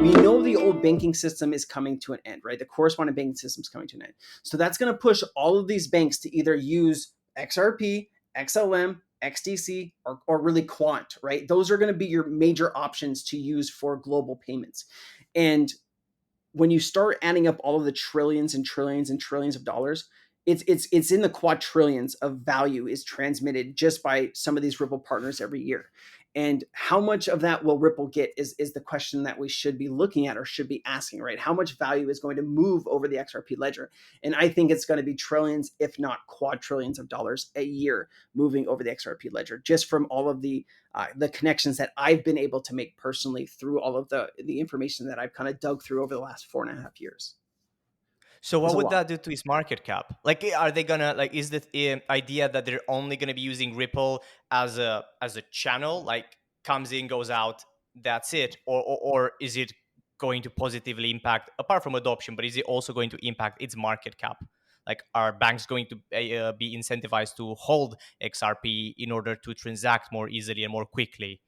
we know the old banking system is coming to an end, right? The correspondent banking system is coming to an end. So that's going to push all of these banks to either use XRP, XLM, XDC, or really Quant, right? Those are going to be your major options to use for global payments. And when you start adding up all of the trillions and trillions and trillions of dollars, it's in the quadrillions of value is transmitted just by some of these Ripple partners every year. And how much of that will Ripple get is the question that we should be looking at or should be asking, right? How much value is going to move over the XRP ledger? And I think it's going to be trillions, if not quadrillions of dollars a year moving over the XRP ledger, just from all of the connections that I've been able to make personally through all of the information that I've kind of dug through over the last 4.5 years. So It's what a would lot. that do to its market cap? Like, are they gonna like? Is the idea that they're only gonna be using Ripple as a channel, like comes in, goes out, that's it, or is it going to positively impact, apart from adoption, but is it also going to impact its market cap? Like, are banks going to be incentivized to hold XRP in order to transact more easily and more quickly?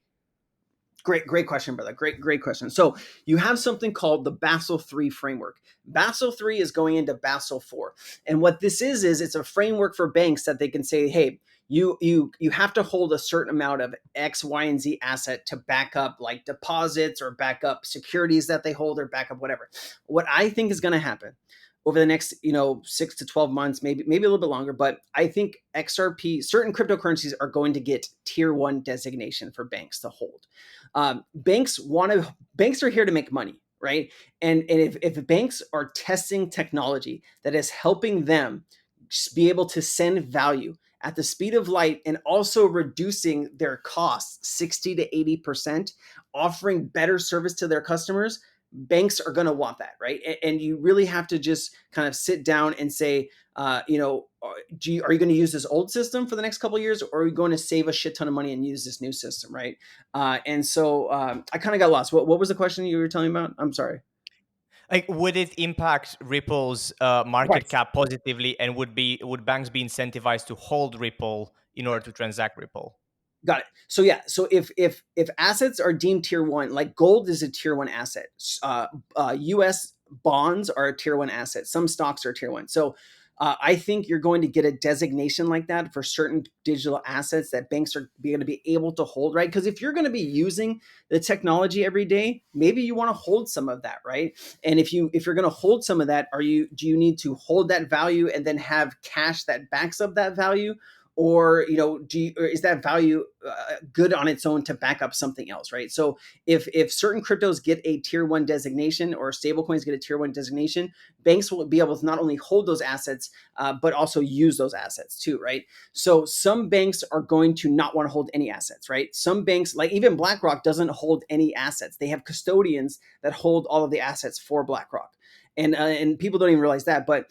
Great question, brother. Great question. So you have something called the Basel III framework. Basel III is going into Basel IV. And what this is it's a framework for banks that they can say, hey, you have to hold a certain amount of X, Y, and Z asset to back up like deposits or back up securities that they hold or back up whatever. What I think is going to happen over the next 6 to 12 months, maybe a little bit longer, but I think XRP, certain cryptocurrencies are going to get tier 1 designation for banks to hold. Banks are here to make money, right? And if banks are testing technology that is helping them be able to send value at the speed of light and also reducing their costs 60 to 80%, offering better service to their customers, banks are going to want that, right? And you really have to just kind of sit down and say, are you going to use this old system for the next couple of years, or are you going to save a shit ton of money and use this new system, right? And so I kind of got lost. What was the question you were telling me about? I'm sorry. Like, would it impact Ripple's Right. market cap positively, and would banks be incentivized to hold Ripple in order to transact Ripple? Got it. So yeah. So if assets are deemed tier 1, like gold is a tier 1 asset, U.S. bonds are a tier 1 asset. Some stocks are tier 1. So I think you're going to get a designation like that for certain digital assets that banks are going to be able to hold, right? Because if you're going to be using the technology every day, maybe you want to hold some of that, right? And if you're going to hold some of that, do you need to hold that value and then have cash that backs up that value? Or or is that value good on its own to back up something else, right? So if certain cryptos get a tier 1 designation, or stablecoins get a tier 1 designation, banks will be able to not only hold those assets but also use those assets too, right? So some banks are going to not want to hold any assets, right? Some banks, like even BlackRock, doesn't hold any assets. They have custodians that hold all of the assets for BlackRock. And people don't even realize that, but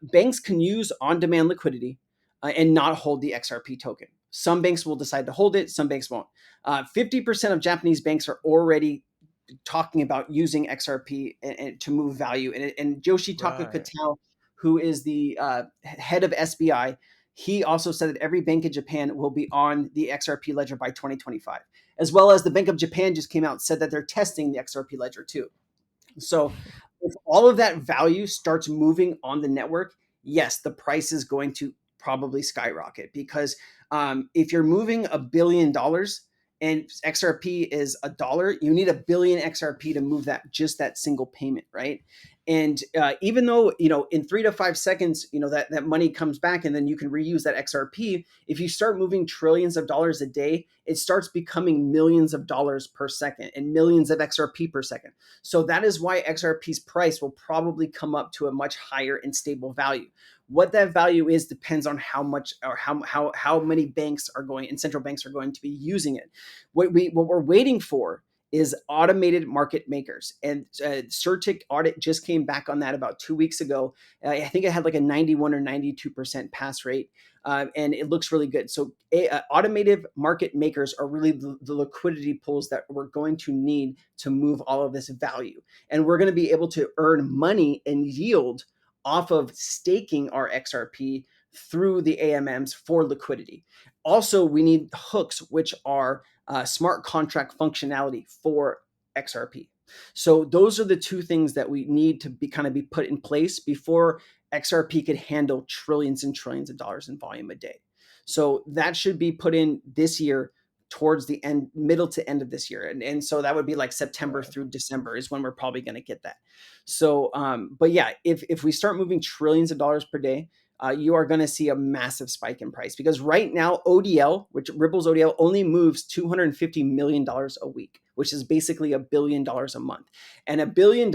banks can use on-demand liquidity and not hold the XRP token. Some banks will decide to hold it, some banks won't. 50% of Japanese banks are already talking about using XRP and to move value. And Yoshitaka Right. Katao, who is the head of SBI, he also said that every bank in Japan will be on the XRP ledger by 2025, as well as the Bank of Japan just came out and said that they're testing the XRP ledger too. So if all of that value starts moving on the network, yes, the price is going to probably skyrocket, because if you're moving $1 billion and XRP is $1, you need 1 billion XRP to move that single payment, right? And even though in 3 to 5 seconds, that money comes back and then you can reuse that XRP. If you start moving trillions of dollars a day, it starts becoming millions of dollars per second and millions of XRP per second. So that is why XRP's price will probably come up to a much higher and stable value. What that value is depends on how much or how many banks are going and central banks are going to be using it. What we're waiting for is automated market makers. And Certic audit just came back on that about 2 weeks ago. I think it had like a 91 or 92% pass rate. And it looks really good. So automated market makers are really the liquidity pools that we're going to need to move all of this value. And we're going to be able to earn money and yield off of staking our XRP through the AMMs for liquidity. Also, we need hooks, which are smart contract functionality for XRP. So those are the two things that we need to be put in place before XRP could handle trillions and trillions of dollars in volume a day. So that should be put in this year towards the end, middle to end of this year. And so that would be like September Right. through December is when we're probably going to get that. So, but yeah, if we start moving trillions of dollars per day, you are going to see a massive spike in price because right now ODL, which Ripple's ODL, only moves $250 million a week, which is basically $1 billion a month. And $1 billion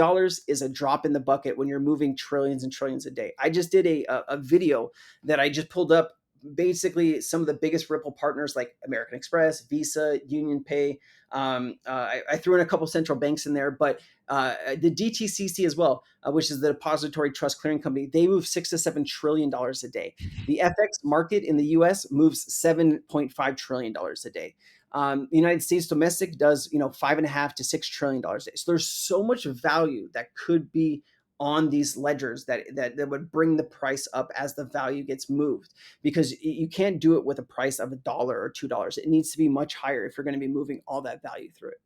is a drop in the bucket when you're moving trillions and trillions a day. I just did a video that I just pulled up. Basically, some of the biggest Ripple partners like American Express, Visa, Union Pay. I threw in a couple central banks in there, but the DTCC as well, which is the Depository Trust Clearing Company, they move $6 to $7 trillion a day. The FX market in the U.S. moves $7.5 trillion a day. The United States domestic does, 5.5 to $6 trillion a day. So there's so much value that could be on these ledgers that would bring the price up as the value gets moved, because you can't do it with a price of $1 or $2. It needs to be much higher if you're going to be moving all that value through it.